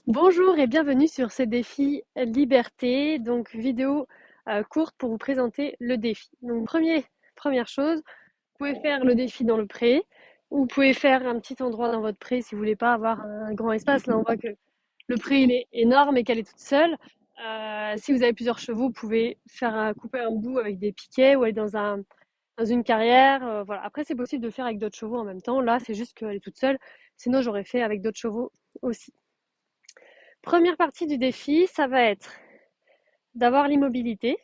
Bonjour et bienvenue sur ce défi liberté, donc vidéo courte pour vous présenter le défi. Donc première chose, vous pouvez faire le défi dans le pré, ou vous pouvez faire un petit endroit dans votre pré si vous voulez pas avoir un grand espace. Là on voit que le pré il est énorme et qu'elle est toute seule. Si vous avez plusieurs chevaux, vous pouvez faire couper un bout avec des piquets ou aller dans une carrière. Voilà. Après c'est possible de le faire avec d'autres chevaux en même temps. Là c'est juste qu'elle est toute seule. Sinon j'aurais fait avec d'autres chevaux aussi. Première partie du défi, ça va être d'avoir l'immobilité.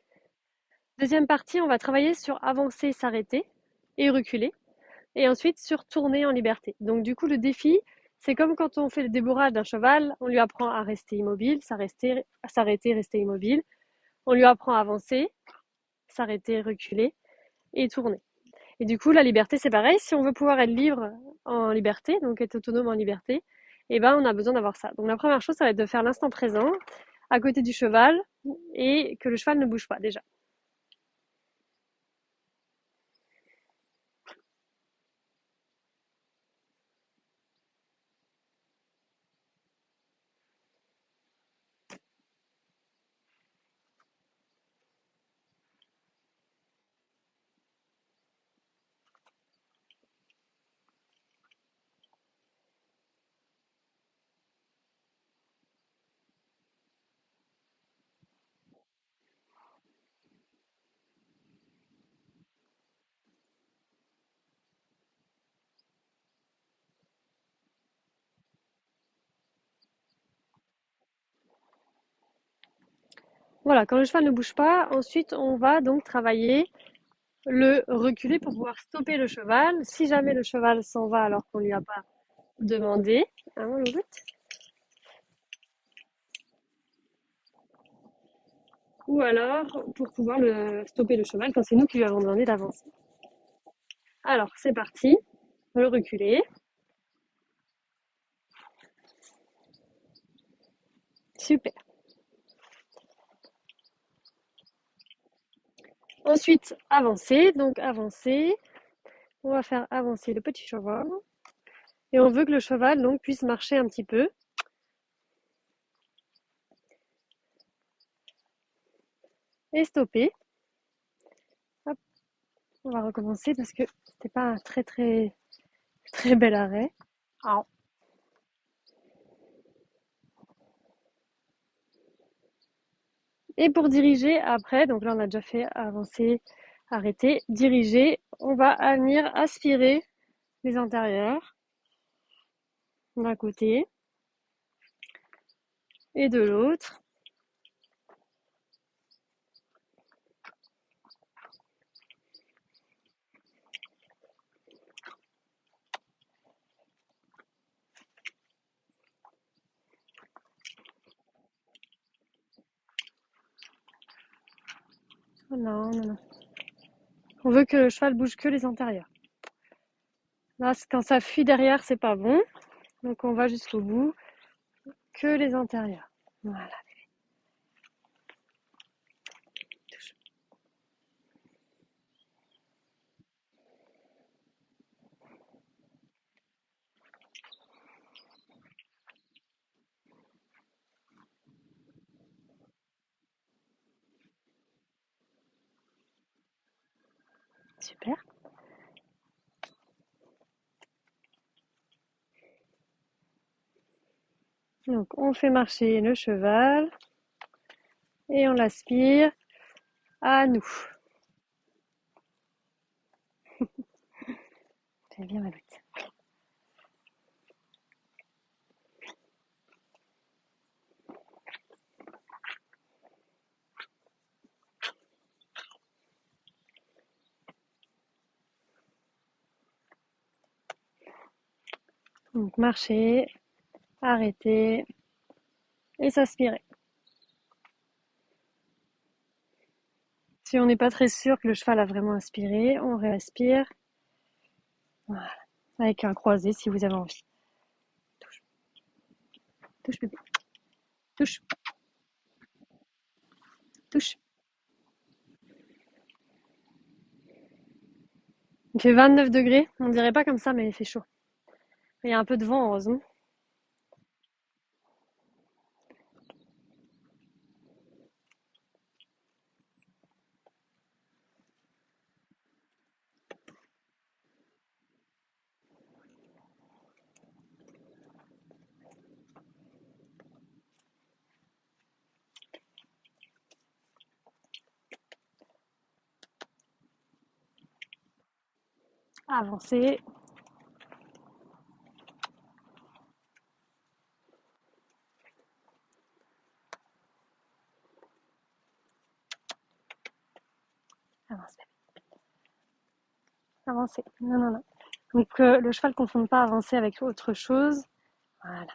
Deuxième partie, on va travailler sur avancer, s'arrêter et reculer. Et ensuite sur tourner en liberté. Donc du coup, le défi, c'est comme quand on fait le débourrage d'un cheval, on lui apprend à rester immobile, s'arrêter, rester immobile. On lui apprend à avancer, s'arrêter, reculer et tourner. Et du coup, la liberté, c'est pareil. Si on veut pouvoir être libre en liberté, donc être autonome en liberté, eh ben, on a besoin d'avoir ça. Donc la première chose, ça va être de faire l'instant présent à côté du cheval et que le cheval ne bouge pas déjà. Voilà, quand le cheval ne bouge pas, ensuite on va donc travailler le reculer pour pouvoir stopper le cheval. Si jamais le cheval s'en va alors qu'on lui a pas demandé, hein, ou alors pour pouvoir stopper le cheval quand c'est nous qui lui avons demandé d'avancer. Alors c'est parti, le reculer, super. Ensuite avancer, donc avancer, on va faire avancer le petit cheval et on veut que le cheval donc puisse marcher un petit peu et stopper. Hop, on va recommencer parce que c'était pas un très bel arrêt. Alors, et pour diriger après, donc là on a déjà fait avancer, arrêter, diriger, on va venir aspirer les intérieurs d'un côté et de l'autre. Oh non, non, non. On veut que le cheval bouge que les intérieurs. Là, quand ça fuit derrière, c'est pas bon. Donc on va jusqu'au bout, que les intérieurs. Voilà, super. Donc on fait marcher le cheval et on l'aspire à nous. C'est bien ma bête. Donc marcher, arrêter et s'aspirer. Si on n'est pas très sûr que le cheval a vraiment inspiré, on réaspire. Voilà. Avec un croisé si vous avez envie. Touche, touche bébé. Touche, touche. Il fait 29 degrés. On dirait pas comme ça, mais il fait chaud. Il y a un peu de vent, heureusement. Avancer. Avance. Avancer. Non, non, non. Donc le cheval ne confonde pas avancer avec autre chose. Voilà.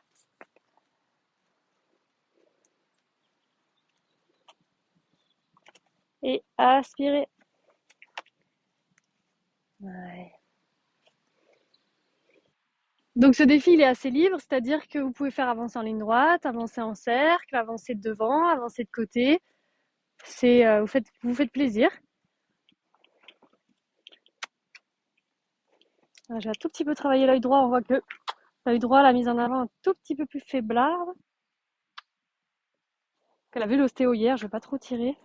Et aspirer. Ouais. Donc ce défi, il est assez libre, c'est-à-dire que vous pouvez faire avancer en ligne droite, avancer en cercle, avancer de devant, avancer de côté. Vous faites plaisir. J'ai un tout petit peu travaillé l'œil droit, on voit que l'œil droit, la mise en avant un tout petit peu plus faiblarde. Elle a vu l'ostéo hier, je vais pas trop tirer.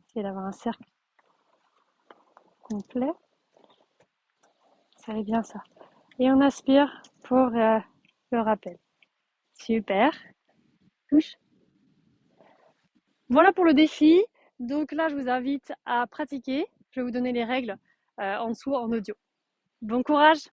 Essayer d'avoir un cercle complet. Ça va bien ça. Et on aspire pour le rappel. Super. Touche. Voilà pour le défi. Donc là, je vous invite à pratiquer. Je vais vous donner les règles en dessous en audio. Bon courage!